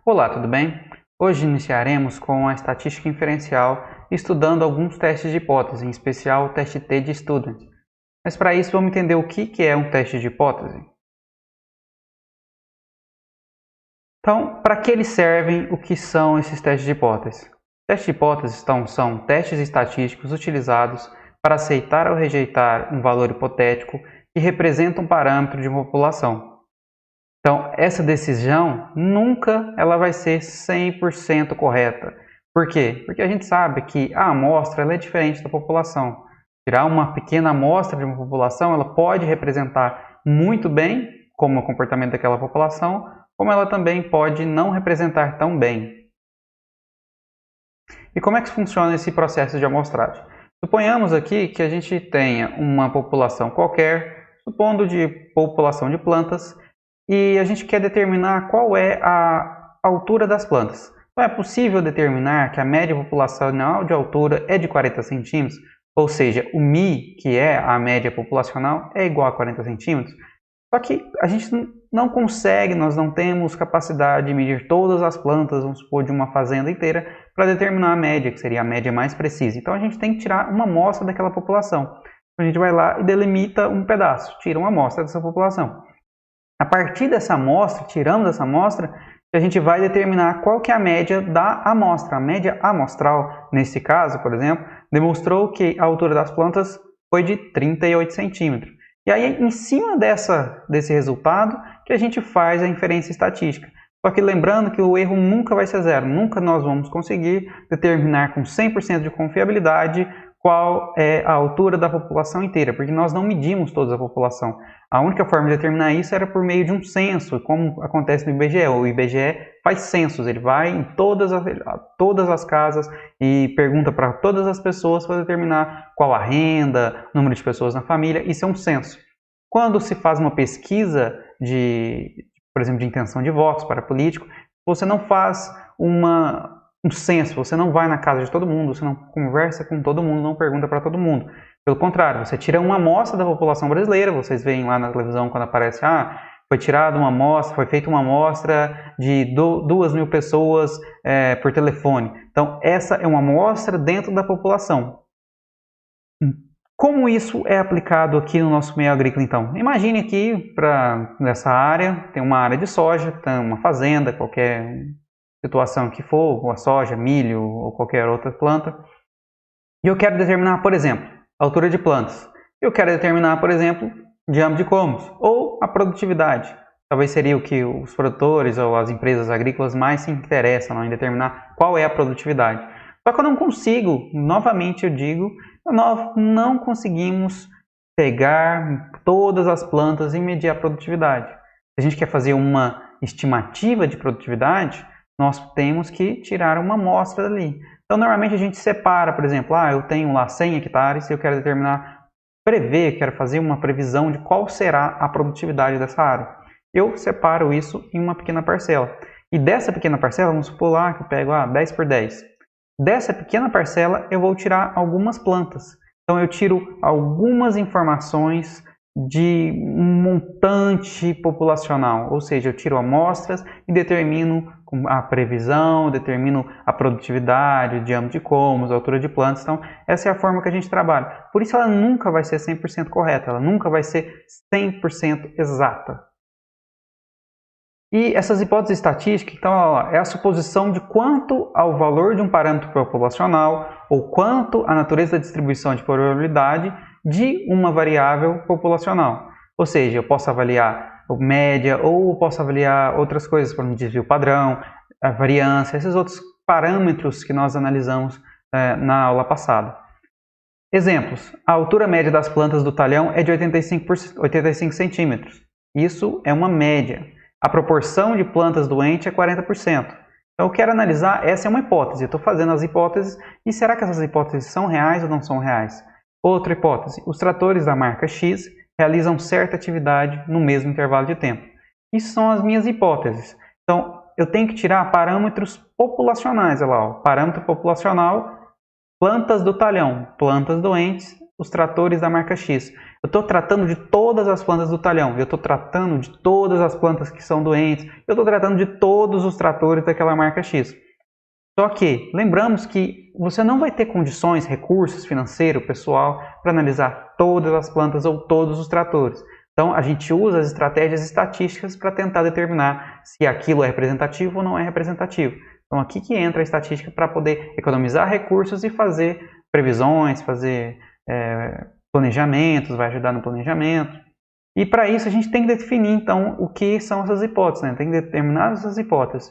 Olá, tudo bem? Hoje iniciaremos com a estatística inferencial, estudando alguns testes de hipótese, em especial o teste T de Student. Mas para isso vamos entender o que é um teste de hipótese. Então, para que eles servem, o que são esses testes de hipótese? Testes de hipótese são testes estatísticos utilizados para aceitar ou rejeitar um valor hipotético que representa um parâmetro de uma população. Então, essa decisão nunca ela vai ser 100% correta. Por quê? Porque a gente sabe que a amostra ela é diferente da população. Tirar uma pequena amostra de uma população, ela pode representar muito bem como é o comportamento daquela população, como ela também pode não representar tão bem. E como é que funciona esse processo de amostragem? Suponhamos aqui que a gente tenha uma população qualquer, supondo de população de plantas, e a gente quer determinar qual é a altura das plantas. Então, é possível determinar que a média populacional de altura é de 40 centímetros, ou seja, o μ, que é a média populacional, é igual a 40 centímetros. Só que a gente não consegue, nós não temos capacidade de medir todas as plantas, vamos supor, de uma fazenda inteira, para determinar a média, que seria a média mais precisa. Então, a gente tem que tirar uma amostra daquela população. A gente vai lá e delimita um pedaço, tira uma amostra dessa população. A partir dessa amostra, tiramos essa amostra, a gente vai determinar qual que é a média da amostra. A média amostral, nesse caso, por exemplo, demonstrou que a altura das plantas foi de 38 centímetros. E aí, em cima desse resultado, que a gente faz a inferência estatística. Só que lembrando que o erro nunca vai ser zero. Nunca nós vamos conseguir determinar com 100% de confiabilidade qual é a altura da população inteira, porque nós não medimos toda a população. A única forma de determinar isso era por meio de um censo, como acontece no IBGE. O IBGE faz censos, ele vai em todas as casas e pergunta para todas as pessoas para determinar qual a renda, número de pessoas na família, isso é um censo. Quando se faz uma pesquisa por exemplo, de intenção de votos para político, você não faz um censo, você não vai na casa de todo mundo, você não conversa com todo mundo, não pergunta para todo mundo. Pelo contrário, você tira uma amostra da população brasileira, vocês veem lá na televisão quando aparece, foi tirada uma amostra, foi feita uma amostra de 2.000 pessoas por telefone. Então, essa é uma amostra dentro da população. Como isso é aplicado aqui no nosso meio agrícola, então? Imagine aqui, nessa área, tem uma área de soja, tem uma fazenda, qualquer situação que for, ou a soja, milho ou qualquer outra planta. E eu quero determinar, por exemplo, a altura de plantas. Eu quero determinar, por exemplo, diâmetro de cômodos ou a produtividade. Talvez seria o que os produtores ou as empresas agrícolas mais se interessam em determinar qual é a produtividade. Só que eu não consigo, novamente eu digo, nós não conseguimos pegar todas as plantas e medir a produtividade. Se a gente quer fazer uma estimativa de produtividade, nós temos que tirar uma amostra dali. Então, normalmente a gente separa, por exemplo, eu tenho lá 100 hectares e eu quero quero fazer uma previsão de qual será a produtividade dessa área. Eu separo isso em uma pequena parcela. E dessa pequena parcela, vamos supor lá que eu pego 10 por 10. Dessa pequena parcela, eu vou tirar algumas plantas. Então, eu tiro algumas informações de um montante populacional, ou seja, eu tiro amostras e determino a previsão, determino a produtividade, o diâmetro de cômodos, a altura de plantas. Então, essa é a forma que a gente trabalha. Por isso, ela nunca vai ser 100% correta, ela nunca vai ser 100% exata. E essas hipóteses estatísticas, então, é a suposição de quanto ao valor de um parâmetro populacional ou quanto à natureza da distribuição de probabilidade de uma variável populacional. Ou seja, eu posso avaliar a média ou eu posso avaliar outras coisas, como desvio padrão, a variância, esses outros parâmetros que nós analisamos na aula passada. Exemplos. A altura média das plantas do talhão é de 85 centímetros. Isso é uma média. A proporção de plantas doentes é 40%. Então, eu quero analisar, essa é uma hipótese. Eu estou fazendo as hipóteses e será que essas hipóteses são reais ou não são reais? Outra hipótese. Os tratores da marca X realizam certa atividade no mesmo intervalo de tempo. Isso são as minhas hipóteses. Então, eu tenho que tirar parâmetros populacionais. Olha lá, parâmetro populacional, plantas do talhão, plantas doentes, os tratores da marca X. Eu estou tratando de todas as plantas do talhão, eu estou tratando de todas as plantas que são doentes, eu estou tratando de todos os tratores daquela marca X. Só que lembramos que você não vai ter condições, recursos financeiros, pessoal, para analisar todas as plantas ou todos os tratores. Então a gente usa as estratégias estatísticas para tentar determinar se aquilo é representativo ou não é representativo. Então aqui que entra a estatística para poder economizar recursos e fazer previsões, fazer planejamentos, vai ajudar no planejamento. E para isso a gente tem que definir então o que são essas hipóteses, né? Tem que determinar essas hipóteses.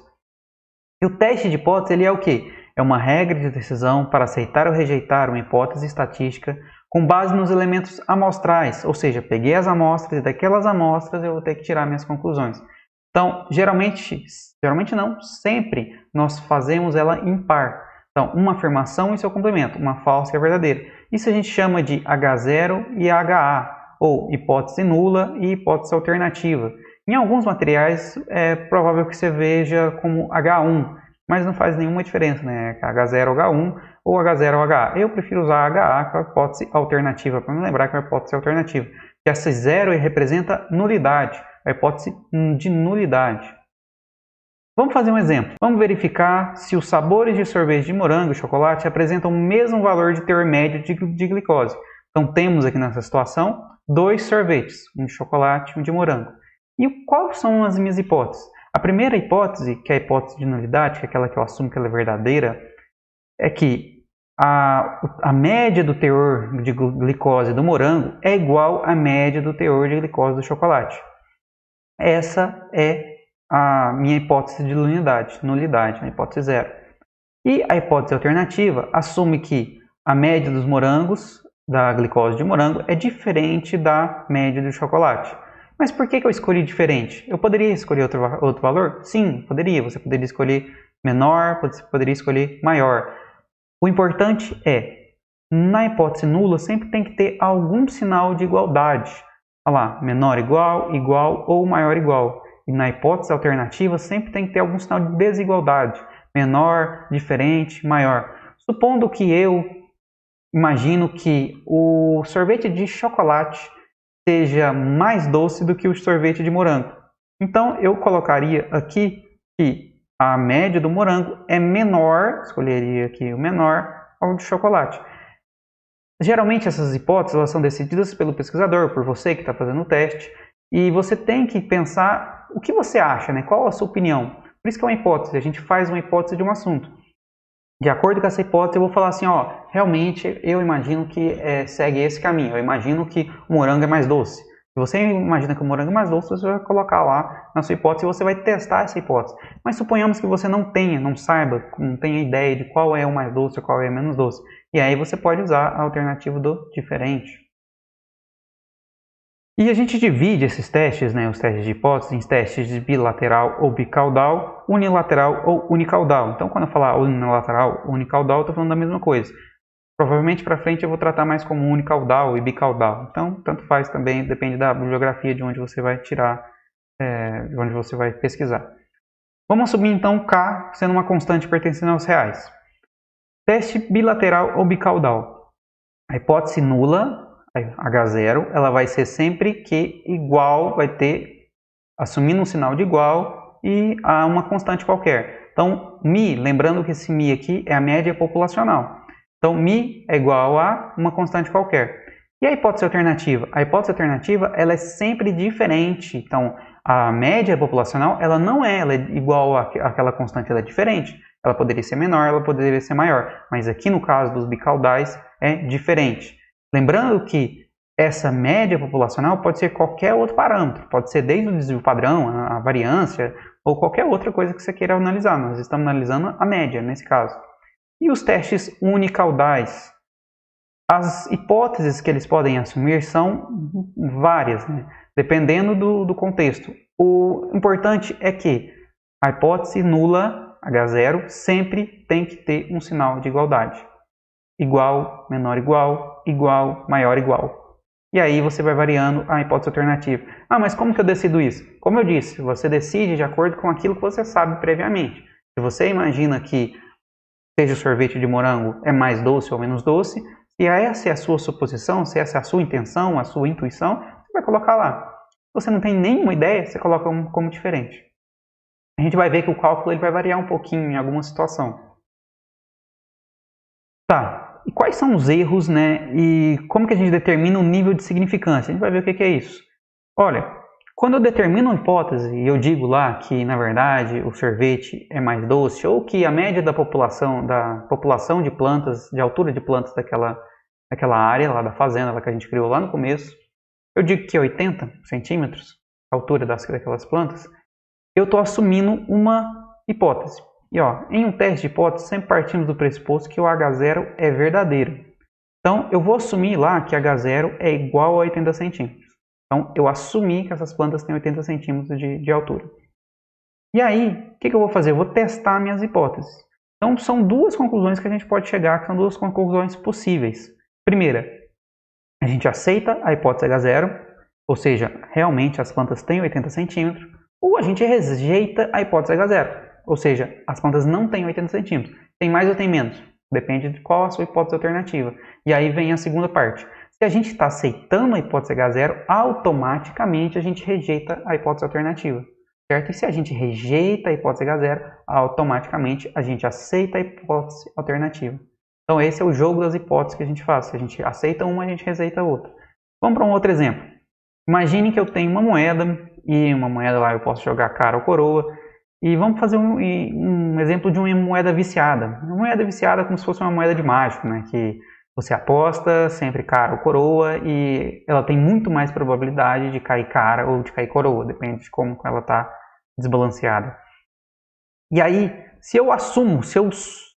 E o teste de hipótese ele é o quê? É uma regra de decisão para aceitar ou rejeitar uma hipótese estatística com base nos elementos amostrais, ou seja, peguei as amostras e daquelas amostras eu vou ter que tirar minhas conclusões. Então, geralmente não, sempre nós fazemos ela impar. Então, uma afirmação e seu complemento, uma falsa e a verdadeira. Isso a gente chama de H0 e HA, ou hipótese nula e hipótese alternativa. Em alguns materiais é provável que você veja como H1, mas não faz nenhuma diferença, né? H0 H1 ou H0 HA. Eu prefiro usar HA, que é a hipótese alternativa, para me lembrar que é a hipótese alternativa. Que essa 0 representa nulidade, a hipótese de nulidade. Vamos fazer um exemplo. Vamos verificar se os sabores de sorvete de morango e chocolate apresentam o mesmo valor de teor médio de glicose. Então temos aqui nessa situação 2 sorvetes, um de chocolate e um de morango. E quais são as minhas hipóteses? A primeira hipótese, que é a hipótese de nulidade, que é aquela que eu assumo que ela é verdadeira, é que a média do teor de glicose do morango é igual à média do teor de glicose do chocolate. Essa é a minha hipótese de nulidade, a hipótese 0. E a hipótese alternativa assume que a média dos morangos, da glicose de morango, é diferente da média do chocolate. Mas por que eu escolhi diferente? Eu poderia escolher outro valor? Sim, poderia. Você poderia escolher menor, você poderia escolher maior. O importante é, na hipótese nula, sempre tem que ter algum sinal de igualdade. Olha lá, menor igual, igual ou maior igual. E na hipótese alternativa, sempre tem que ter algum sinal de desigualdade. Menor, diferente, maior. Supondo que eu imagino que o sorvete de chocolate seja mais doce do que o sorvete de morango. Então, eu colocaria aqui que a média do morango é menor, escolheria aqui o menor, ao de chocolate. Geralmente, essas hipóteses elas são decididas pelo pesquisador, por você que está fazendo o teste, e você tem que pensar o que você acha, né? Qual a sua opinião. Por isso que é uma hipótese, a gente faz uma hipótese de um assunto. De acordo com essa hipótese, eu vou falar assim, ó, realmente eu imagino que segue esse caminho, eu imagino que o morango é mais doce. Se você imagina que o morango é mais doce, você vai colocar lá na sua hipótese e você vai testar essa hipótese. Mas suponhamos que você não tenha, não saiba, não tenha ideia de qual é o mais doce ou qual é o menos doce. E aí você pode usar a alternativa do diferente. E a gente divide esses testes, né, os testes de hipótese, em testes de bilateral ou bicaudal, unilateral ou unicaudal. Então, quando eu falar unilateral ou unicaudal, eu estou falando da mesma coisa. Provavelmente para frente eu vou tratar mais como unicaudal e bicaudal. Então, tanto faz também, depende da bibliografia de onde você vai tirar, de onde você vai pesquisar. Vamos assumir então K sendo uma constante pertencendo aos reais. Teste bilateral ou bicaudal. A hipótese nula, H0, ela vai ser sempre que igual, vai ter, assumindo um sinal de igual e a uma constante qualquer. Então, μ, lembrando que esse μ aqui é a média populacional. Então, μ é igual a uma constante qualquer. E a hipótese alternativa? A hipótese alternativa ela é sempre diferente. Então, a média populacional ela não é, ela é igual àquela constante, ela é diferente. Ela poderia ser menor, ela poderia ser maior. Mas aqui no caso dos bicaudais é diferente. Lembrando que essa média populacional pode ser qualquer outro parâmetro, pode ser desde o desvio padrão, a variância, ou qualquer outra coisa que você queira analisar. Nós estamos analisando a média nesse caso. E os testes unicaudais? As hipóteses que eles podem assumir são várias, né? Dependendo do contexto. O importante é que a hipótese nula, H0, sempre tem que ter um sinal de igualdade. Igual, menor igual, igual, maior igual. E aí você vai variando a hipótese alternativa. Ah, mas como que eu decido isso? Como eu disse, você decide de acordo com aquilo que você sabe previamente. Se você imagina que seja o sorvete de morango é mais doce ou menos doce, Se essa é a sua suposição, se essa é a sua intenção, a sua intuição, você vai colocar lá. Se você não tem nenhuma ideia, você coloca como diferente. A gente vai ver que o cálculo ele vai variar um pouquinho em alguma situação. Tá, e quais são os erros, né? E como que a gente determina o nível de significância? A gente vai ver o que é isso. Olha, quando eu determino uma hipótese e eu digo lá que, na verdade, o sorvete é mais doce, ou que a média da população de plantas, de altura de plantas daquela área lá da fazenda lá que a gente criou lá no começo, eu digo que é 80 centímetros a altura daquelas plantas, eu estou assumindo uma hipótese. E ó, em um teste de hipótese, sempre partimos do pressuposto que o H0 é verdadeiro. Então, eu vou assumir lá que H0 é igual a 80 centímetros. Então, eu assumi que essas plantas têm 80 centímetros de altura. E aí, o que eu vou fazer? Eu vou testar minhas hipóteses. Então, são duas conclusões que a gente pode chegar, que são duas conclusões possíveis. Primeira, a gente aceita a hipótese H0, ou seja, realmente as plantas têm 80 centímetros, ou a gente rejeita a hipótese H0, ou seja, as plantas não têm 80 centímetros. Tem mais ou tem menos? Depende de qual a sua hipótese alternativa. E aí vem a segunda parte. Se a gente está aceitando a hipótese H0, automaticamente a gente rejeita a hipótese alternativa. Certo? E se a gente rejeita a hipótese H0, automaticamente a gente aceita a hipótese alternativa. Então esse é o jogo das hipóteses que a gente faz. Se a gente aceita uma, a gente rejeita a outra. Vamos para um outro exemplo. Imagine que eu tenho uma moeda, e uma moeda lá eu posso jogar cara ou coroa, e vamos fazer um exemplo de uma moeda viciada. Uma moeda viciada como se fosse uma moeda de mágico, né? Que você aposta sempre cara ou coroa e ela tem muito mais probabilidade de cair cara ou de cair coroa, depende de como ela está desbalanceada. E aí, se eu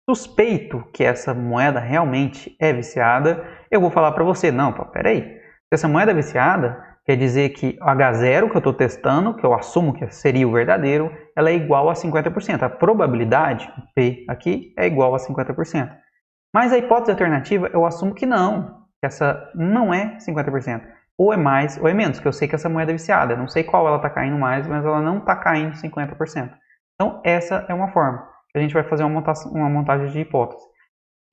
suspeito que essa moeda realmente é viciada, eu vou falar para você, não, peraí, se essa moeda é viciada, quer dizer que o H0 que eu estou testando, que eu assumo que seria o verdadeiro, ela é igual a 50%. A probabilidade, P aqui, é igual a 50%. Mas a hipótese alternativa, eu assumo que não, que essa não é 50%. Ou é mais ou é menos, que eu sei que essa moeda é viciada. Eu não sei qual ela está caindo mais, mas ela não está caindo 50%. Então, essa é uma forma que a gente vai fazer uma montagem de hipótese.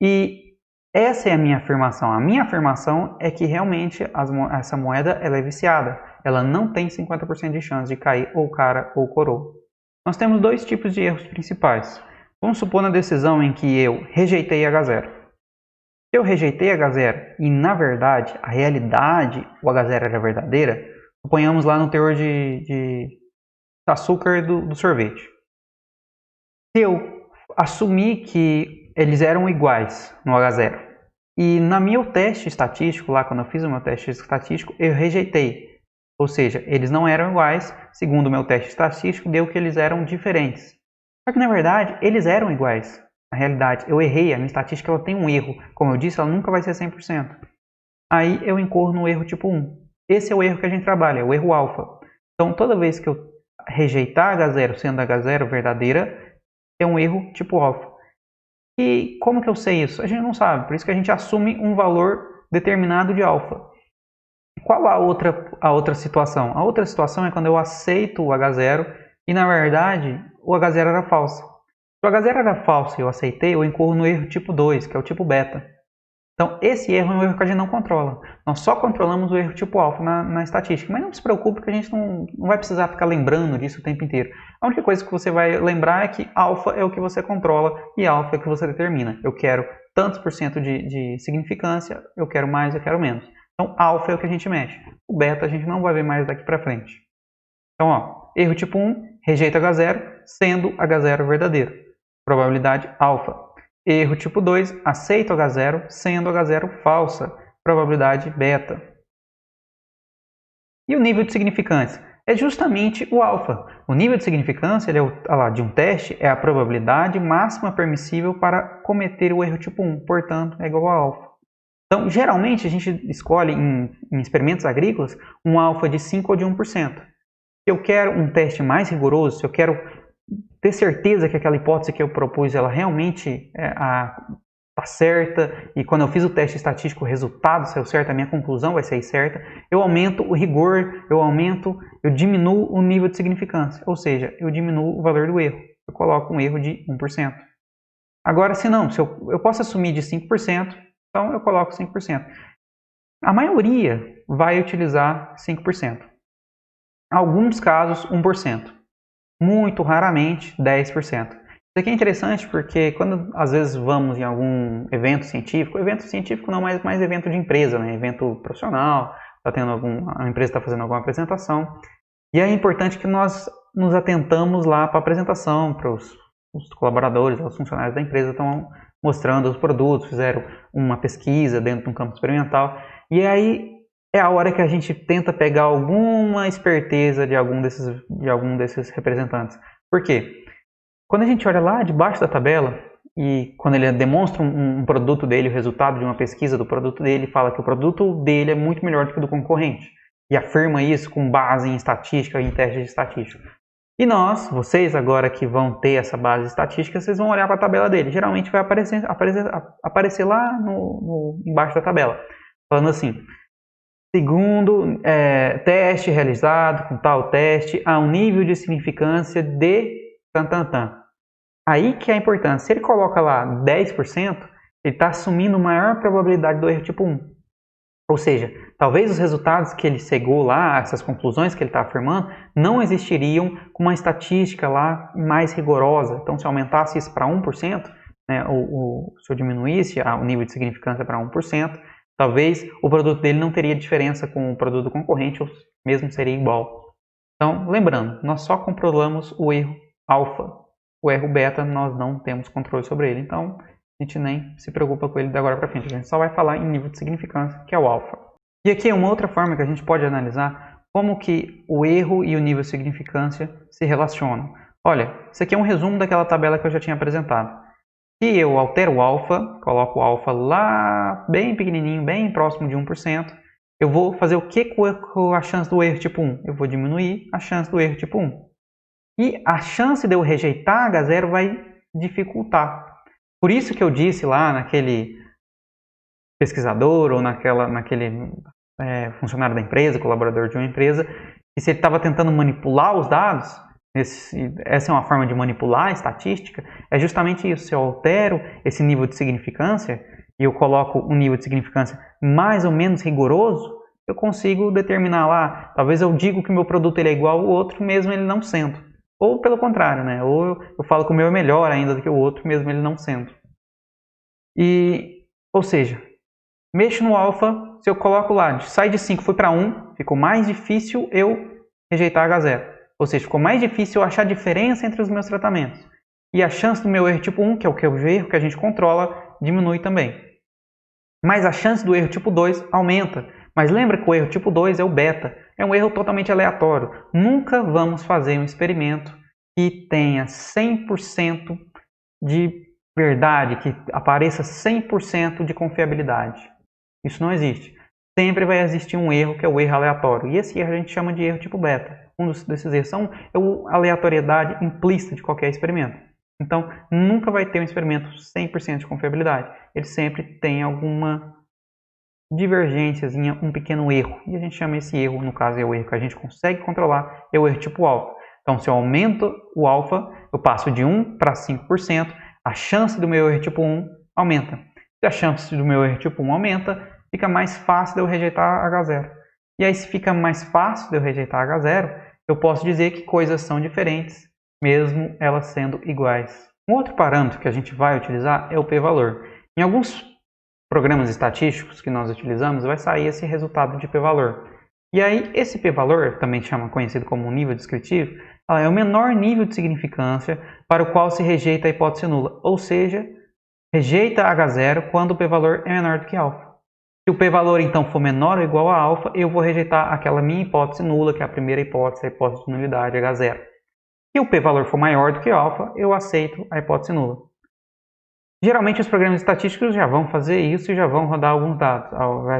E essa é a minha afirmação. A minha afirmação é que realmente essa moeda ela é viciada. Ela não tem 50% de chance de cair ou cara ou coroa. Nós temos dois tipos de erros principais. Vamos supor na decisão em que eu rejeitei H0. Se eu rejeitei H0 e, na verdade, a realidade, o H0 era verdadeira, suponhamos lá no teor de açúcar do sorvete. Se eu assumir que eles eram iguais no H0 e no meu teste estatístico, lá quando eu fiz o meu teste estatístico, eu rejeitei. Ou seja, eles não eram iguais, segundo o meu teste estatístico, deu que eles eram diferentes. Só que, na verdade, eles eram iguais. Na realidade, eu errei, a minha estatística ela tem um erro. Como eu disse, ela nunca vai ser 100%. Aí eu incorro no erro tipo 1. Esse é o erro que a gente trabalha, é o erro alfa. Então, toda vez que eu rejeitar H0 sendo H0 verdadeira, é um erro tipo alfa. E como que eu sei isso? A gente não sabe, por isso que a gente assume um valor determinado de alfa. Qual a outra situação? A outra situação é quando eu aceito o H0 e, na verdade, o H0 era falso. Se o H0 era falso e eu aceitei, eu incorro no erro tipo 2, que é o tipo beta. Então, esse erro é um erro que a gente não controla. Nós só controlamos o erro tipo alfa na estatística. Mas não se preocupe que a gente não vai precisar ficar lembrando disso o tempo inteiro. A única coisa que você vai lembrar é que alfa é o que você controla e alfa é o que você determina. Eu quero tantos por cento de significância, eu quero mais, eu quero menos. Então, alfa é o que a gente mexe. O beta a gente não vai ver mais daqui para frente. Então, ó, erro tipo 1, rejeita H0, sendo H0 verdadeiro. Probabilidade alfa. Erro tipo 2, aceita H0, sendo H0 falsa. Probabilidade beta. E o nível de significância? É justamente o alfa. O nível de significância de um teste é a probabilidade máxima permissível para cometer o erro tipo 1, portanto, é igual a alfa. Então, geralmente, a gente escolhe em experimentos agrícolas um alfa de 5 ou de 1%. Se eu quero um teste mais rigoroso, se eu quero ter certeza que aquela hipótese que eu propus, ela realmente está certa, e quando eu fiz o teste estatístico, o resultado saiu certo, a minha conclusão vai sair certa, eu aumento o rigor, eu diminuo o nível de significância, ou seja, eu diminuo o valor do erro. Eu coloco um erro de 1%. Agora, se eu posso assumir de 5%, Então eu coloco 5%. A maioria vai utilizar 5%. Alguns casos, 1%. Muito raramente, 10%. Isso aqui é interessante porque quando às vezes vamos em algum evento científico não, mas mais evento de empresa, né? Evento profissional, a empresa está fazendo alguma apresentação. E é importante que nós nos atentamos lá para a apresentação, para os colaboradores, os funcionários da empresa estão mostrando os produtos, fizeram uma pesquisa dentro de um campo experimental. E aí é a hora que a gente tenta pegar alguma esperteza de algum desses representantes. Por quê? Quando a gente olha lá debaixo da tabela e quando ele demonstra um produto dele, o resultado de uma pesquisa do produto dele, fala que o produto dele é muito melhor do que o do concorrente. E afirma isso com base em estatística, em testes de estatística. E vocês agora que vão ter essa base de estatística, vocês vão olhar para a tabela dele. Geralmente vai aparecer lá embaixo da tabela, falando assim: segundo teste realizado com tal teste, há um nível de significância de tan. Aí que é a importância. Se ele coloca lá 10%, ele está assumindo maior probabilidade do erro tipo 1. Ou seja, talvez os resultados que ele chegou lá, essas conclusões que ele está afirmando, não existiriam com uma estatística lá mais rigorosa. Então, se aumentasse isso para 1%, né, se eu diminuísse o nível de significância para 1%, talvez o produto dele não teria diferença com o produto do concorrente, ou mesmo seria igual. Então, lembrando, nós só controlamos o erro alfa. O erro beta nós não temos controle sobre ele, então a gente nem se preocupa com ele de agora para frente. A gente só vai falar em nível de significância, que é o alfa. E aqui é uma outra forma que a gente pode analisar como que o erro e o nível de significância se relacionam. Olha, isso aqui é um resumo daquela tabela que eu já tinha apresentado. Se eu altero o alfa, coloco o alfa lá bem pequenininho, bem próximo de 1%, eu vou fazer o que com a chance do erro tipo 1? Eu vou diminuir a chance do erro tipo 1. E a chance de eu rejeitar H0 vai dificultar. Por isso que eu disse lá naquele pesquisador ou naquele funcionário da empresa, colaborador de uma empresa, que se ele estava tentando manipular os dados, essa é uma forma de manipular a estatística, é justamente isso. Se eu altero esse nível de significância e eu coloco um nível de significância mais ou menos rigoroso, eu consigo determinar lá, talvez eu digo que o meu produto ele é igual ao outro, mesmo ele não sendo. Ou pelo contrário, né? Ou eu falo que o meu é melhor ainda do que o outro, mesmo ele não sendo. Ou seja, mexo no alfa, se eu coloco lá, sai de 5, fui para 1, ficou mais difícil eu rejeitar H0. Ou seja, ficou mais difícil eu achar diferença entre os meus tratamentos. E a chance do meu erro tipo 1, que é o erro que a gente controla, diminui também. Mas a chance do erro tipo 2 aumenta. Mas lembra que o erro tipo 2 é o beta. É um erro totalmente aleatório. Nunca vamos fazer um experimento que tenha 100% de verdade, que apareça 100% de confiabilidade. Isso não existe. Sempre vai existir um erro que é o erro aleatório. E esse erro a gente chama de erro tipo beta. Um desses erros é a aleatoriedade implícita de qualquer experimento. Então, nunca vai ter um experimento 100% de confiabilidade. Ele sempre tem alguma divergênciazinha, um pequeno erro. E a gente chama esse erro, no caso é o erro que a gente consegue controlar, é o erro tipo alfa. Então, se eu aumento o alfa, eu passo de 1 para 5%, a chance do meu erro tipo 1 aumenta. Se a chance do meu erro tipo 1 aumenta, fica mais fácil de eu rejeitar H0. E aí, se fica mais fácil de eu rejeitar H0, eu posso dizer que coisas são diferentes, mesmo elas sendo iguais. Um outro parâmetro que a gente vai utilizar é o p-valor. Em alguns programas estatísticos que nós utilizamos, vai sair esse resultado de p-valor. E aí, esse p-valor, também conhecido como nível descritivo, é o menor nível de significância para o qual se rejeita a hipótese nula. Ou seja, rejeita H0 quando o p-valor é menor do que alfa. Se o p-valor então for menor ou igual a alfa, eu vou rejeitar aquela minha hipótese nula, que é a primeira hipótese, a hipótese de nulidade, H0. Se o p-valor for maior do que alfa, eu aceito a hipótese nula. Geralmente os programas estatísticos já vão fazer isso e já vão rodar alguns dados,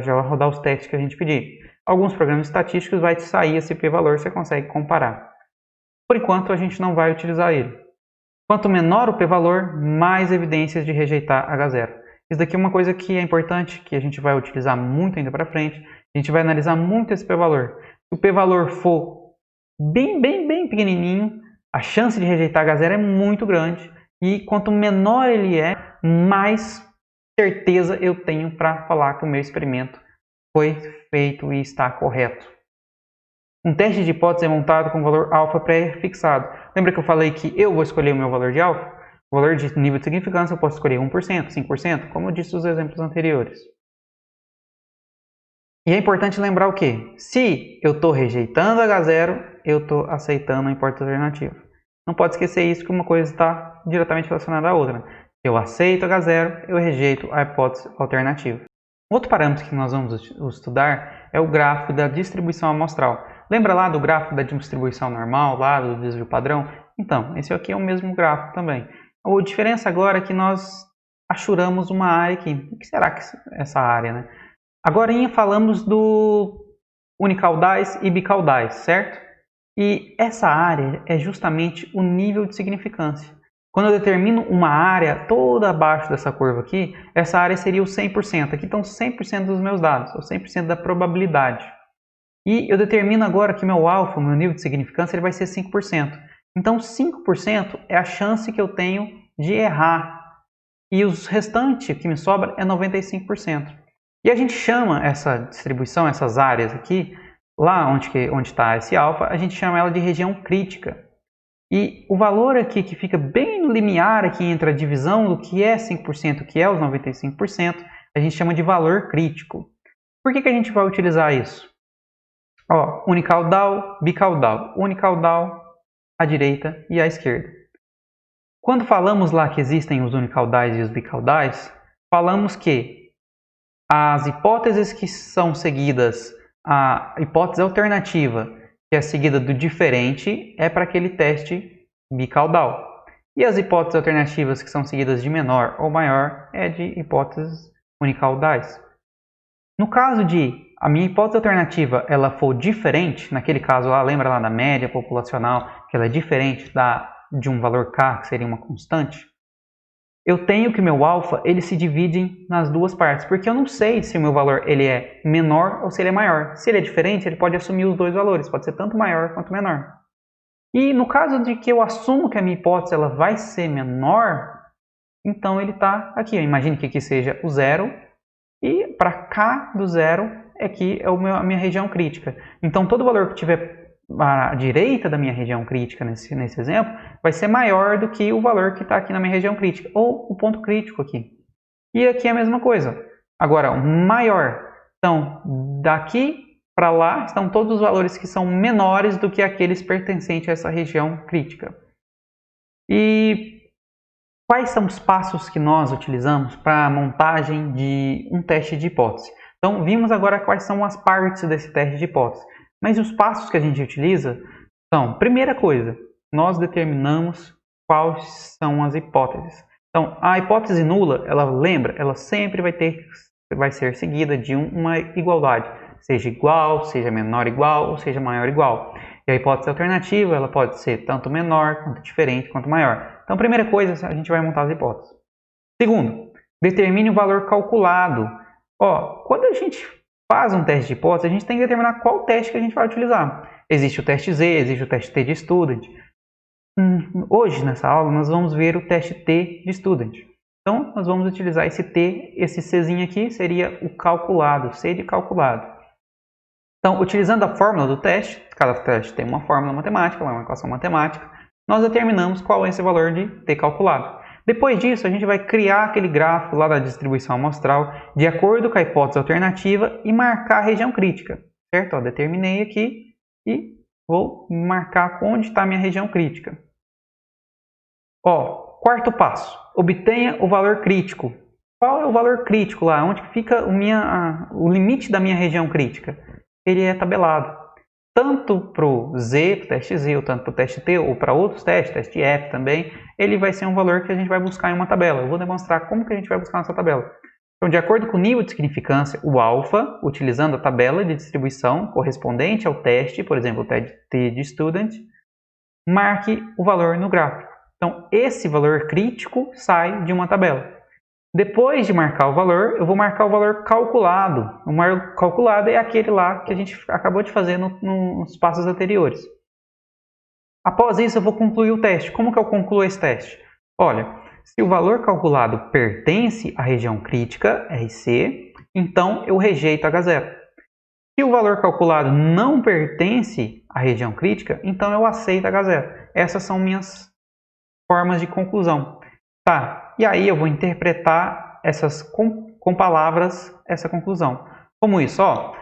já vão rodar os testes que a gente pedir. Alguns programas estatísticos vai te sair esse p-valor, você consegue comparar. Por enquanto a gente não vai utilizar ele. Quanto menor o p-valor, mais evidências de rejeitar H0. Isso daqui é uma coisa que é importante, que a gente vai utilizar muito ainda para frente. A gente vai analisar muito esse p-valor. Se o p-valor for bem pequenininho, a chance de rejeitar H0 é muito grande. E quanto menor ele é, mais certeza eu tenho para falar que o meu experimento foi feito e está correto? Um teste de hipótese é montado com valor alfa pré-fixado. Lembra que eu falei que eu vou escolher o meu valor de alfa? O valor de nível de significância eu posso escolher 1%, 5%, como eu disse nos exemplos anteriores. E é importante lembrar o quê? Se eu estou rejeitando H0, eu estou aceitando a hipótese alternativa. Não pode esquecer isso, que uma coisa está diretamente relacionada à outra. Eu aceito H0, eu rejeito a hipótese alternativa. Outro parâmetro que nós vamos estudar é o gráfico da distribuição amostral. Lembra lá do gráfico da distribuição normal, lá do desvio padrão? Então, esse aqui é o mesmo gráfico também. A diferença agora é que nós achuramos uma área aqui. O que será que é essa área, né? Agora falamos do unicaudais e bicaudais, certo? E essa área é justamente o nível de significância. Quando eu determino uma área toda abaixo dessa curva aqui, essa área seria o 100%. Aqui estão 100% dos meus dados, ou 100% da probabilidade. E eu determino agora que meu alfa, meu nível de significância, ele vai ser 5%. Então 5% é a chance que eu tenho de errar. E os restantes que me sobra é 95%. E a gente chama essa distribuição, essas áreas aqui, lá onde está esse alfa, a gente chama ela de região crítica. E o valor aqui que fica bem no limiar aqui entre a divisão do que é 5% e o que é os 95%, a gente chama de valor crítico. Por que a gente vai utilizar isso? Ó, unicaudal, bicaudal. Unicaudal à direita e à esquerda. Quando falamos lá que existem os unicaudais e os bicaudais, falamos que as hipóteses que são seguidas, a hipótese alternativa, que é seguida do diferente, é para aquele teste bicaudal. E as hipóteses alternativas que são seguidas de menor ou maior é de hipóteses unicaudais. No caso de a minha hipótese alternativa ela for diferente, naquele caso lá, lembra lá da média populacional, que ela é diferente de um valor K, que seria uma constante, eu tenho que meu alfa ele se divide nas duas partes, porque eu não sei se o meu valor ele é menor ou se ele é maior. Se ele é diferente, ele pode assumir os dois valores, pode ser tanto maior quanto menor. E no caso de que eu assumo que a minha hipótese ela vai ser menor, então ele está aqui. Imagine que aqui seja o zero, e para cá do zero é que é a minha região crítica. Então todo valor que tiver à direita da minha região crítica, nesse exemplo, vai ser maior do que o valor que está aqui na minha região crítica, ou o ponto crítico aqui. E aqui é a mesma coisa. Agora, o maior. Então, daqui para lá estão todos os valores que são menores do que aqueles pertencentes a essa região crítica. E quais são os passos que nós utilizamos para a montagem de um teste de hipótese? Então, vimos agora quais são as partes desse teste de hipótese. Mas os passos que a gente utiliza são, primeira coisa, nós determinamos quais são as hipóteses. Então, a hipótese nula, ela sempre vai ser seguida de uma igualdade, seja igual, seja menor igual ou seja maior igual. E a hipótese alternativa, ela pode ser tanto menor, quanto diferente, quanto maior. Então, primeira coisa, a gente vai montar as hipóteses. Segundo, determine o valor calculado. Quando a gente faz um teste de hipótese, a gente tem que determinar qual teste que a gente vai utilizar. Existe o teste Z, existe o teste T de student. Hoje, nessa aula, nós vamos ver o teste T de student. Então, nós vamos utilizar esse T, esse Czinho aqui seria o calculado, C de calculado. Então, utilizando a fórmula do teste, cada teste tem uma fórmula matemática, uma equação matemática, nós determinamos qual é esse valor de T calculado. Depois disso, a gente vai criar aquele gráfico lá da distribuição amostral de acordo com a hipótese alternativa e marcar a região crítica, certo? Determinei aqui e vou marcar onde está a minha região crítica. Quarto passo, obtenha o valor crítico. Qual é o valor crítico lá? Onde fica o limite da minha região crítica? Ele é tabelado. Tanto para o Z, para o teste Z, ou tanto para o teste T, ou para outros testes, teste F também, ele vai ser um valor que a gente vai buscar em uma tabela. Eu vou demonstrar como que a gente vai buscar nessa tabela. Então, de acordo com o nível de significância, o alfa, utilizando a tabela de distribuição correspondente ao teste, por exemplo, o teste T de student, marque o valor no gráfico. Então, esse valor crítico sai de uma tabela. Depois de marcar o valor, eu vou marcar o valor calculado. O valor calculado é aquele lá que a gente acabou de fazer nos passos anteriores. Após isso, eu vou concluir o teste. Como que eu concluo esse teste? Olha, Se o valor calculado pertence à região crítica, RC, então eu rejeito H0. Se o valor calculado não pertence à região crítica, então eu aceito H0. Essas são minhas formas de conclusão. Tá, e aí eu vou interpretar com palavras essa conclusão. Como isso? Ó,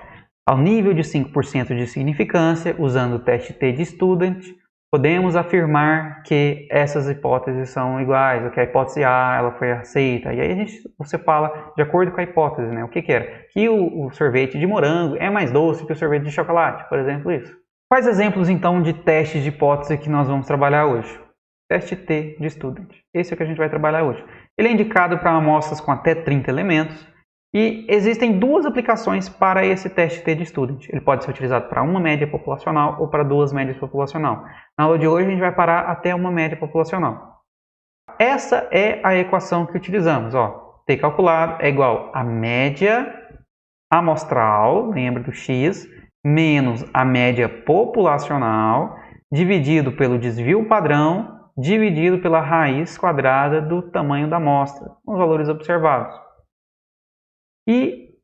ao nível de 5% de significância, usando o teste T de Student, podemos afirmar que essas hipóteses são iguais, ou que a hipótese A ela foi aceita. E aí você fala de acordo com a hipótese, né? O que era? Que o sorvete de morango é mais doce que o sorvete de chocolate, por exemplo, isso. Quais exemplos, então, de testes de hipótese que nós vamos trabalhar hoje? Teste T de Student. Esse é o que a gente vai trabalhar hoje. Ele é indicado para amostras com até 30 elementos. E existem duas aplicações para esse teste T de Student. Ele pode ser utilizado para uma média populacional ou para duas médias populacional. Na aula de hoje a gente vai parar até uma média populacional. Essa é a equação que utilizamos. Ó, T calculado é igual a média amostral, lembra do X, menos a média populacional, dividido pelo desvio padrão, dividido pela raiz quadrada do tamanho da amostra, os valores observados. E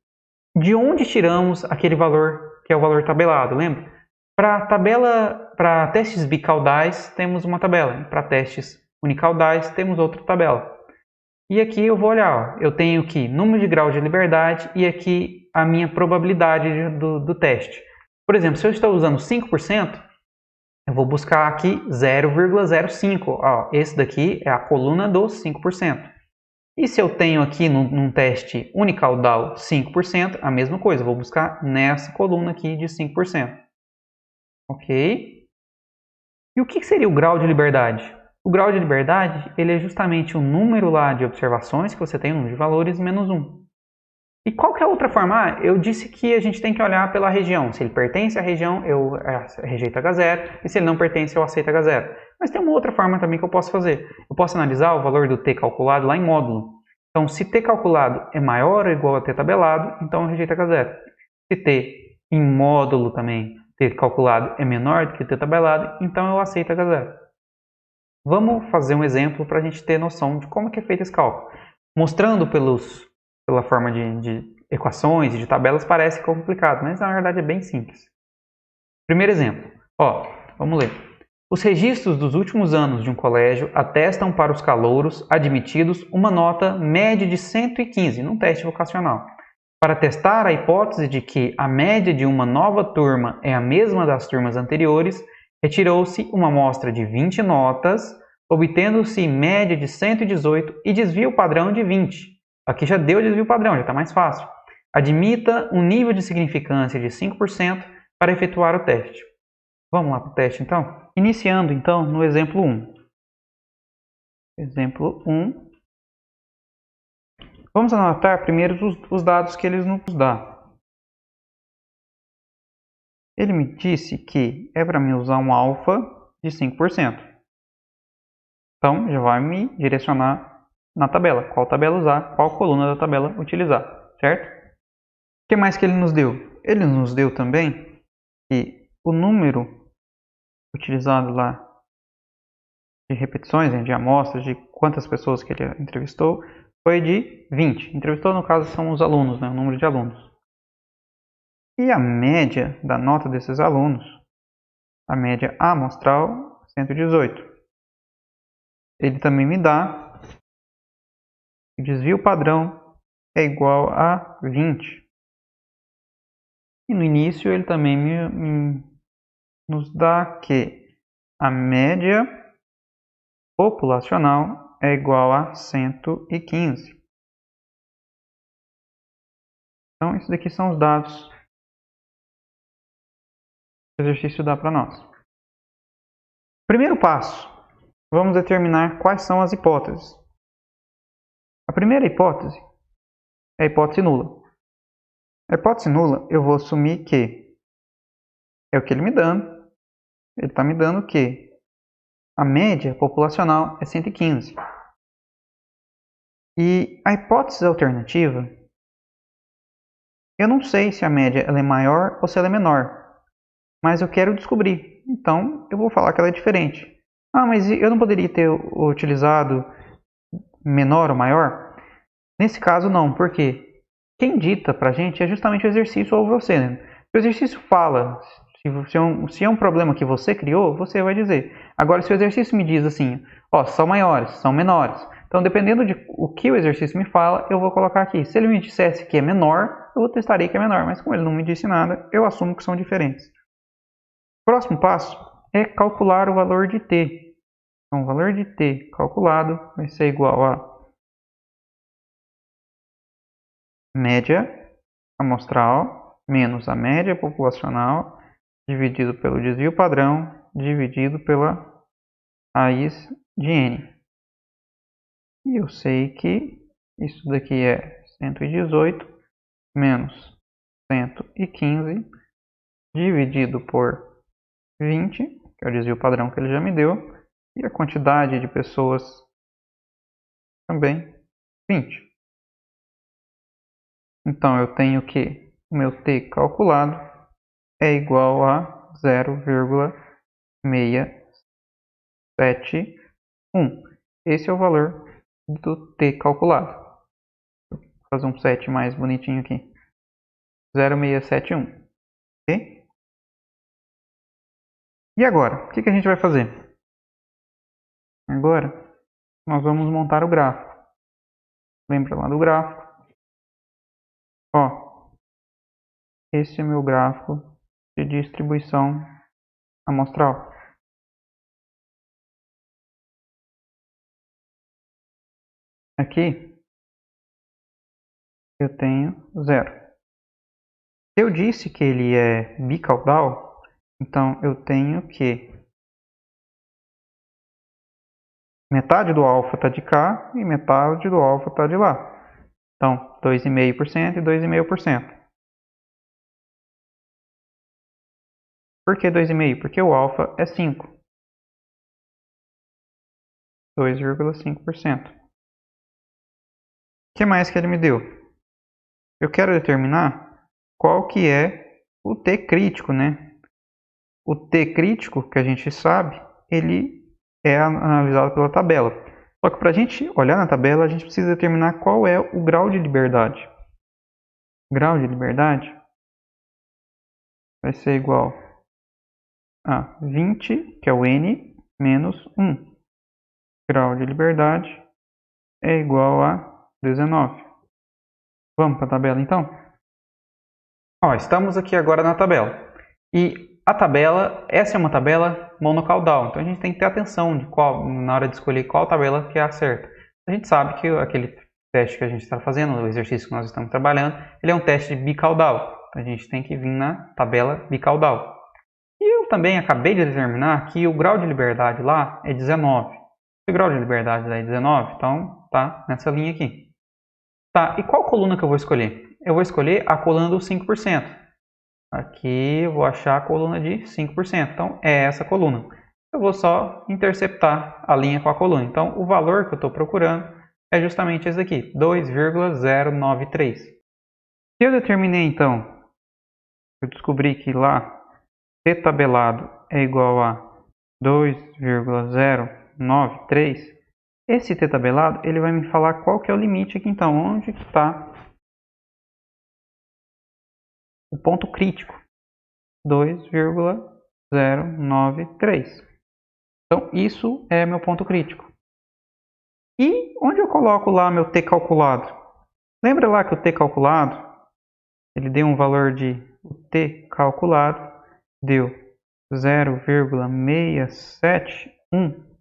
de onde tiramos aquele valor que é o valor tabelado, lembra? Para testes bicaudais temos uma tabela, para testes unicaudais temos outra tabela. E aqui eu vou olhar, ó, eu tenho aqui número de grau de liberdade e aqui a minha probabilidade do teste. Por exemplo, se eu estou usando 5%, eu vou buscar aqui 0,05. Ó, esse daqui é a coluna dos 5%. E se eu tenho aqui num teste unicaudal 5%, a mesma coisa, eu vou buscar nessa coluna aqui de 5%. Ok? E o que seria o grau de liberdade? O grau de liberdade ele é justamente o número lá de observações que você tem, o número de valores, menos 1. E qual que é a outra forma? Eu disse que a gente tem que olhar pela região. Se ele pertence à região, eu rejeito H0. E se ele não pertence, eu aceito H0. Mas tem uma outra forma também que eu posso fazer. Eu posso analisar o valor do T calculado lá em módulo. Então, se T calculado é maior ou igual a T tabelado, então eu rejeito H0. Se T em módulo também, T calculado é menor do que T tabelado, então eu aceito H0. Vamos fazer um exemplo para a gente ter noção de como é que é feito esse cálculo. Mostrando pela forma de equações e de tabelas parece complicado, mas na verdade é bem simples. Primeiro exemplo. Ó, vamos ler. Os registros dos últimos anos de um colégio atestam para os calouros admitidos uma nota média de 115 num teste vocacional. Para testar a hipótese de que a média de uma nova turma é a mesma das turmas anteriores, retirou-se uma amostra de 20 notas, obtendo-se média de 118 e desvio padrão de 20. Aqui já deu desvio padrão, já está mais fácil. Admita um nível de significância de 5% para efetuar o teste. Vamos lá para o teste, então? Iniciando, então, no exemplo 1. Exemplo 1. Vamos anotar primeiro os dados que ele nos dá. Ele me disse que é para mim usar um alfa de 5%. Então, já vai me direcionar na tabela. Qual tabela usar, qual coluna da tabela utilizar, certo? O que mais que ele nos deu? Ele nos deu também que o número utilizado lá de repetições, de amostras, de quantas pessoas que ele entrevistou, foi de 20. Entrevistou, no caso, são os alunos, né? O número de alunos. E a média da nota desses alunos, a média amostral, 118. Ele também me dá o desvio padrão é igual a 20. E no início ele também nos dá que a média populacional é igual a 115. Então, esses daqui são os dados que o exercício dá para nós. Primeiro passo, vamos determinar quais são as hipóteses. A primeira hipótese é a hipótese nula. A hipótese nula, eu vou assumir que é o que ele me dando. Ele está me dando que a média populacional é 115. E a hipótese alternativa, eu não sei se a média ela é maior ou se ela é menor, mas eu quero descobrir. Então, eu vou falar que ela é diferente. Ah, mas eu não poderia ter utilizado menor ou maior? Nesse caso não, porque quem dita para a gente é justamente o exercício ou você. Né? Se o exercício fala, se é um problema que você criou, você vai dizer. Agora, se o exercício me diz assim, ó, são maiores, são menores. Então, dependendo de o que o exercício me fala, eu vou colocar aqui. Se ele me dissesse que é menor, eu testarei que é menor. Mas como ele não me disse nada, eu assumo que são diferentes. Próximo passo é calcular o valor de t. Então, o valor de t calculado vai ser igual a média amostral menos a média populacional dividido pelo desvio padrão dividido pela raiz de n. E eu sei que isso daqui é 118 menos 115 dividido por 20, que é o desvio padrão que ele já me deu, e a quantidade de pessoas também 20. Então eu tenho que o meu t calculado é igual a 0,671. Esse é o valor do t calculado. Vou fazer um 7 mais bonitinho aqui. 0,671. Ok? E agora? O que a gente vai fazer? Agora nós vamos montar o gráfico. Lembra lá do gráfico? Ó, esse é meu gráfico de distribuição amostral. Aqui eu tenho 0. Eu disse que ele é bicaudal, então eu tenho que metade do alfa está de cá e metade do alfa está de lá. Então, 2,5% e 2,5%. Por que 2,5%? Porque o alfa é 5. 2,5%. O que mais que ele me deu? Eu quero determinar qual que é o T crítico, né? O T crítico, que a gente sabe, ele é analisado pela tabela. Só que para a gente olhar na tabela, a gente precisa determinar qual é o grau de liberdade. O grau de liberdade vai ser igual a 20, que é o N, menos 1. Grau de liberdade é igual a 19. Vamos para a tabela então? Ó, estamos aqui agora na tabela. E a tabela, essa é uma tabela monocaudal. Então a gente tem que ter atenção de na hora de escolher qual tabela que é a certa. A gente sabe que aquele teste que a gente está fazendo, o exercício que nós estamos trabalhando, ele é um teste bicaudal. Então a gente tem que vir na tabela bicaudal. E eu também acabei de determinar que o grau de liberdade lá é 19. Se o grau de liberdade lá é 19, então tá nessa linha aqui. Tá, e qual coluna que eu vou escolher? Eu vou escolher a coluna dos 5%. Aqui eu vou achar a coluna de 5%. Então é essa coluna. Eu vou só interceptar a linha com a coluna. Então o valor que eu estou procurando é justamente esse aqui, 2,093. Se eu determinei então, eu descobri que lá T tabelado é igual a 2,093. Esse T tabelado ele vai me falar qual que é o limite aqui então, onde está o ponto crítico, 2,093. Então, isso é meu ponto crítico. E onde eu coloco lá meu t calculado? Lembra lá que o t calculado, ele deu um valor de... O t calculado deu 0,671.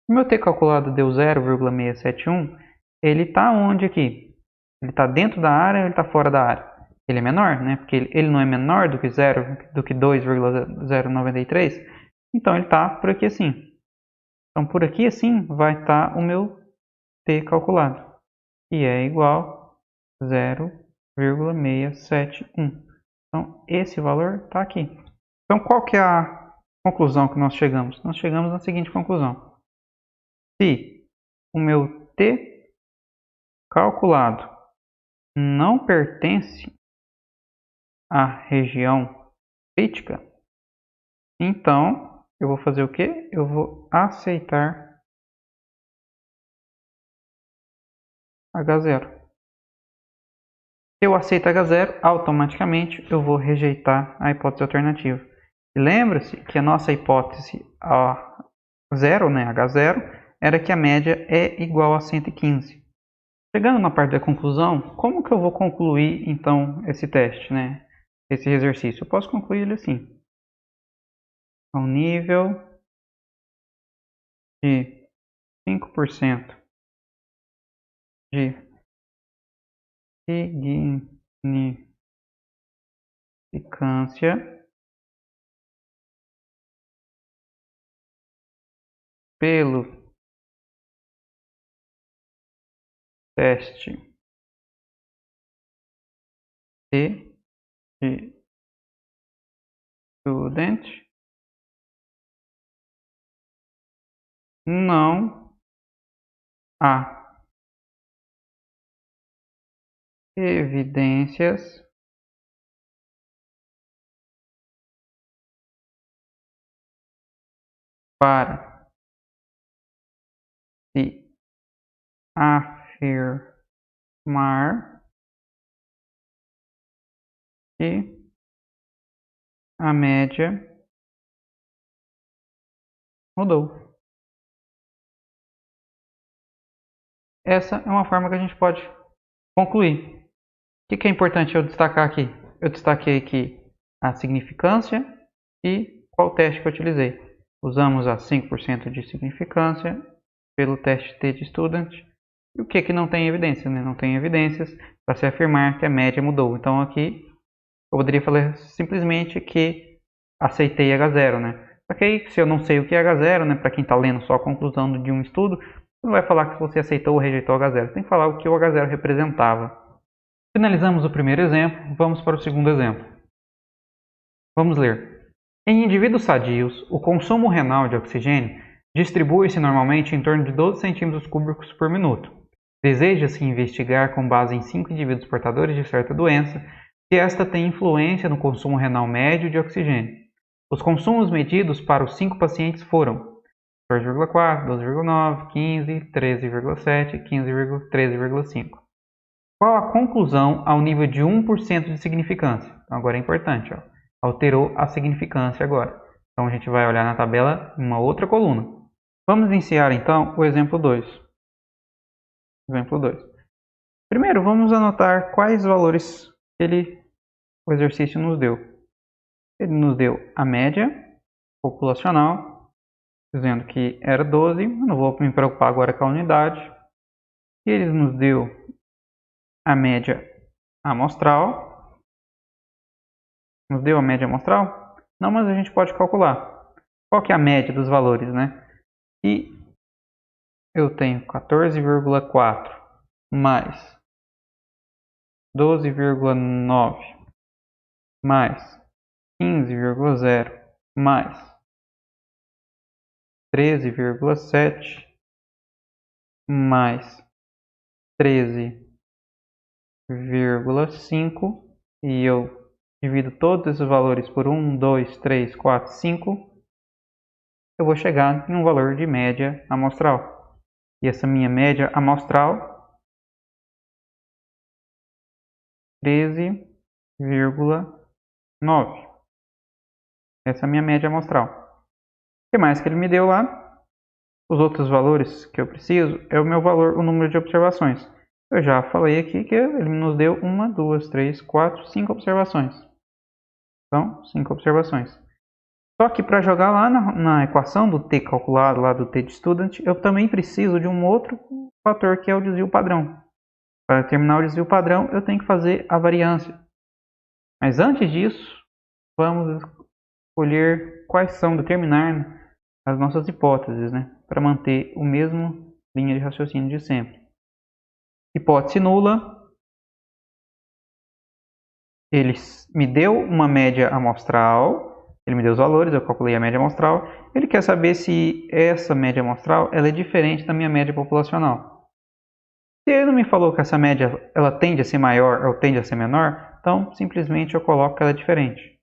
O meu t calculado deu 0,671. Ele está onde aqui? Ele está dentro da área ou ele está fora da área? Ele é menor, né? Porque ele não é menor do que 2,093. Então ele está por aqui assim. Então por aqui assim vai estar o meu t calculado, que é igual a 0,671. Então esse valor está aqui. Então qual que é a conclusão que nós chegamos? Nós chegamos na seguinte conclusão. Se o meu t calculado não pertence à região crítica, então eu vou fazer o quê? Eu vou aceitar H0. Se eu aceito H0, automaticamente eu vou rejeitar a hipótese alternativa. E lembra-se que a nossa hipótese A0, né, H0, era que a média é igual a 115. Chegando na parte da conclusão, como que eu vou concluir então esse teste, né? Esse exercício? Eu posso concluir ele assim. Ao nível de 5% de significância pelo teste de student não há evidências para se afirmar que a média mudou. Essa é uma forma que a gente pode concluir. O que é importante eu destacar aqui? Eu destaquei aqui a significância e qual teste que eu utilizei. Usamos a 5% de significância pelo teste T de Student. E o que não tem evidência? Né? Não tem evidências para se afirmar que a média mudou. Então aqui eu poderia falar simplesmente que aceitei H0. Né? Ok, se eu não sei o que é H0, né, para quem está lendo só a conclusão de um estudo, não vai falar que você aceitou ou rejeitou H0. Tem que falar o que o H0 representava. Finalizamos o primeiro exemplo, vamos para o segundo exemplo. Vamos ler. Em indivíduos sadios, o consumo renal de oxigênio distribui-se normalmente em torno de 12 centímetros cúbicos por minuto. Deseja-se investigar, com base em 5 indivíduos portadores de certa doença, se esta tem influência no consumo renal médio de oxigênio. Os consumos medidos para os 5 pacientes foram 14,4, 12,9, 15, 13,7 e 15,13,5. Qual a conclusão ao nível de 1% de significância? Então, agora é importante, ó. Alterou a significância agora. Então a gente vai olhar na tabela em uma outra coluna. Vamos iniciar então o exemplo 2. Exemplo 2. Primeiro, vamos anotar quais valores o exercício nos deu. Ele nos deu a média populacional, dizendo que era 12. Eu não vou me preocupar agora com a unidade. E ele nos deu a média amostral. Nos deu a média amostral? Não, mas a gente pode calcular. Qual que é a média dos valores, né? E eu tenho 14,4 mais 12,9 mais 15,0 mais 13,7 mais 13,5 e eu divido todos esses valores por 1, 2, 3, 4, 5, eu vou chegar em um valor de média amostral. E essa minha média amostral, 13,9. Essa é a minha média amostral. O que mais que ele me deu lá? Os outros valores que eu preciso é o meu valor, o número de observações. Eu já falei aqui que ele nos deu 1, 2, 3, 4, 5 observações. Então, 5 observações. Só que para jogar lá na equação do t calculado, lá do t de student, eu também preciso de um outro fator que é o desvio padrão. Para determinar o desvio padrão, eu tenho que fazer a variância. Mas antes disso, vamos escolher quais são, determinar as nossas hipóteses, né? Para manter o mesmo linha de raciocínio de sempre. Hipótese nula. Ele me deu uma média amostral. Ele me deu os valores, eu calculei a média amostral. Ele quer saber se essa média amostral ela é diferente da minha média populacional. Se ele não me falou que essa média ela tende a ser maior ou tende a ser menor, então simplesmente eu coloco que ela é diferente.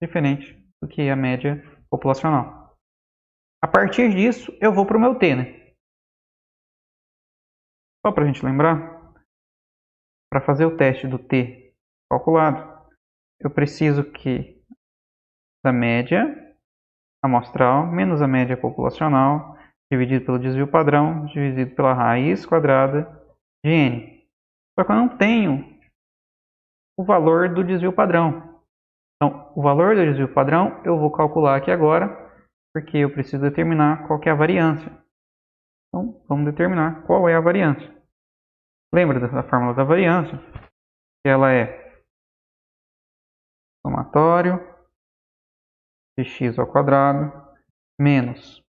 Diferente do que a média populacional. A partir disso, eu vou para o meu t, né? Só para a gente lembrar, para fazer o teste do t calculado, eu preciso que da média amostral menos a média populacional dividido pelo desvio padrão dividido pela raiz quadrada de n. Só que eu não tenho o valor do desvio padrão. Então, o valor do desvio padrão eu vou calcular aqui agora, porque eu preciso determinar qual que é a variância. Então, vamos determinar qual é a variância. Lembra da fórmula da variância? Ela é somatório de x ao quadrado menos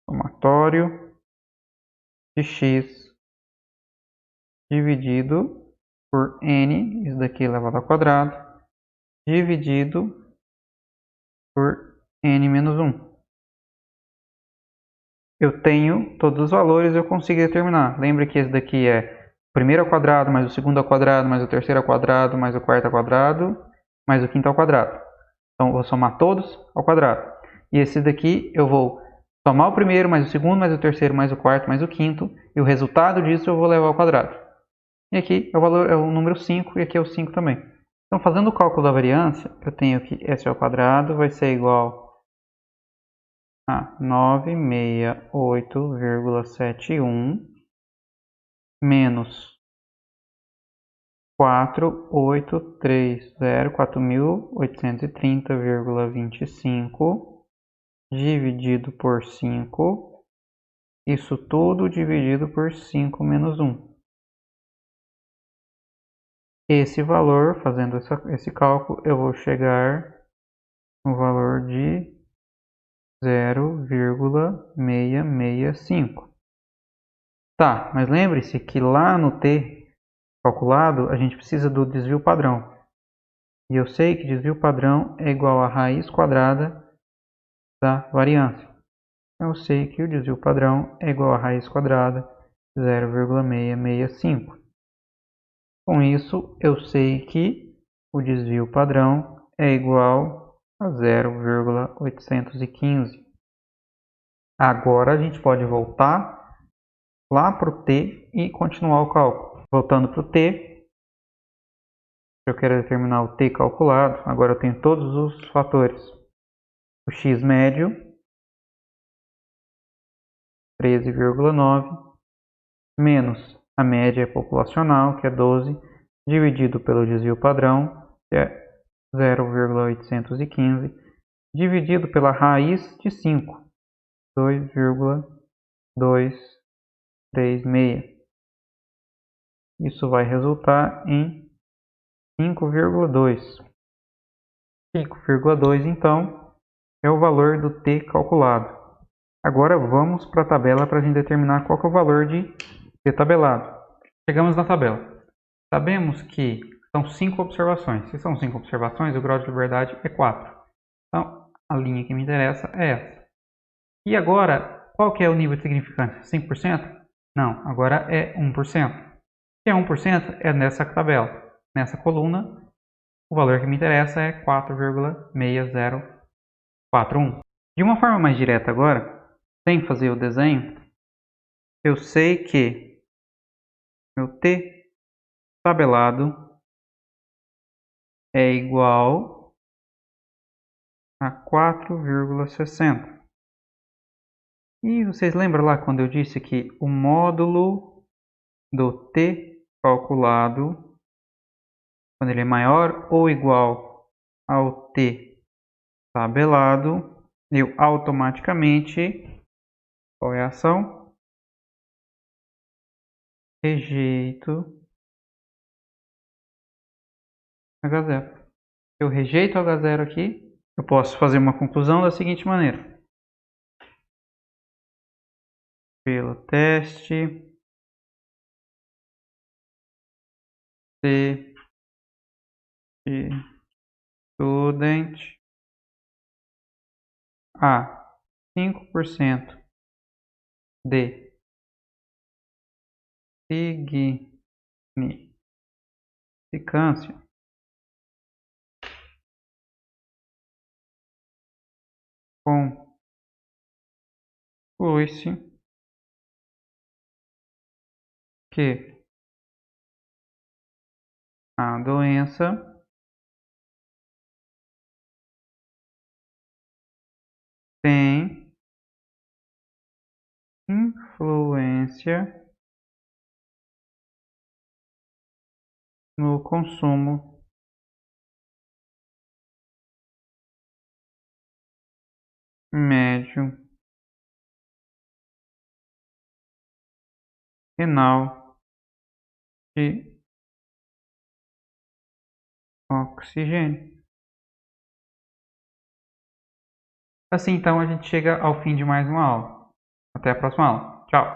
somatório de x dividido por n, isso daqui elevado ao quadrado, dividido por n menos 1. Eu tenho todos os valores, eu consigo determinar. Lembra que esse daqui é o primeiro ao quadrado, mais o segundo ao quadrado, mais o terceiro ao quadrado, mais o quarto ao quadrado, mais o quinto ao quadrado. Então, eu vou somar todos ao quadrado. E esse daqui eu vou somar o primeiro, mais o segundo, mais o terceiro, mais o quarto, mais o quinto. E o resultado disso eu vou levar ao quadrado. E aqui é o valor, é o número 5 e aqui é o 5 também. Então, fazendo o cálculo da variância, eu tenho que s ao quadrado vai ser igual a 968,71 menos 4.830.25 dividido por 5, isso tudo dividido por 5 menos 1. Esse valor, fazendo esse cálculo, eu vou chegar no valor de 0,665. Tá, mas lembre-se que lá no t calculado, a gente precisa do desvio padrão. E eu sei que desvio padrão é igual a raiz quadrada da variância. Eu sei que o desvio padrão é igual a raiz quadrada de 0,665. Com isso, eu sei que o desvio padrão é igual a 0,815. Agora a gente pode voltar lá para o t e continuar o cálculo. Voltando para o t, eu quero determinar o t calculado. Agora eu tenho todos os fatores. O x médio, 13,9, menos a média populacional, que é 12, dividido pelo desvio padrão, que é 0,815, dividido pela raiz de 5, 2,236. Isso vai resultar em 5,2. 5,2 então é o valor do t calculado. Agora vamos para a tabela para a gente determinar qual que é o valor de t tabelado. Chegamos na tabela. Sabemos que são 5 observações. Se são 5 observações, o grau de liberdade é 4. Então, a linha que me interessa é essa. E agora, qual que é o nível de significância? 5%? Não, agora é 1%. Se é 1%, é nessa tabela. Nessa coluna, o valor que me interessa é 4,6041. De uma forma mais direta agora, sem fazer o desenho, eu sei que meu t tabelado é igual a 4,60. E vocês lembram lá quando eu disse que o módulo do t calculado, quando ele é maior ou igual ao t tabelado, eu automaticamente, qual é a ação? Rejeito H0. Eu rejeito H0 aqui, eu posso fazer uma conclusão da seguinte maneira. Pelo teste de student a 5% de significância conclui-se que a doença tem influência no consumo médio renal de oxigênio. Assim, então, a gente chega ao fim de mais uma aula. Até a próxima aula.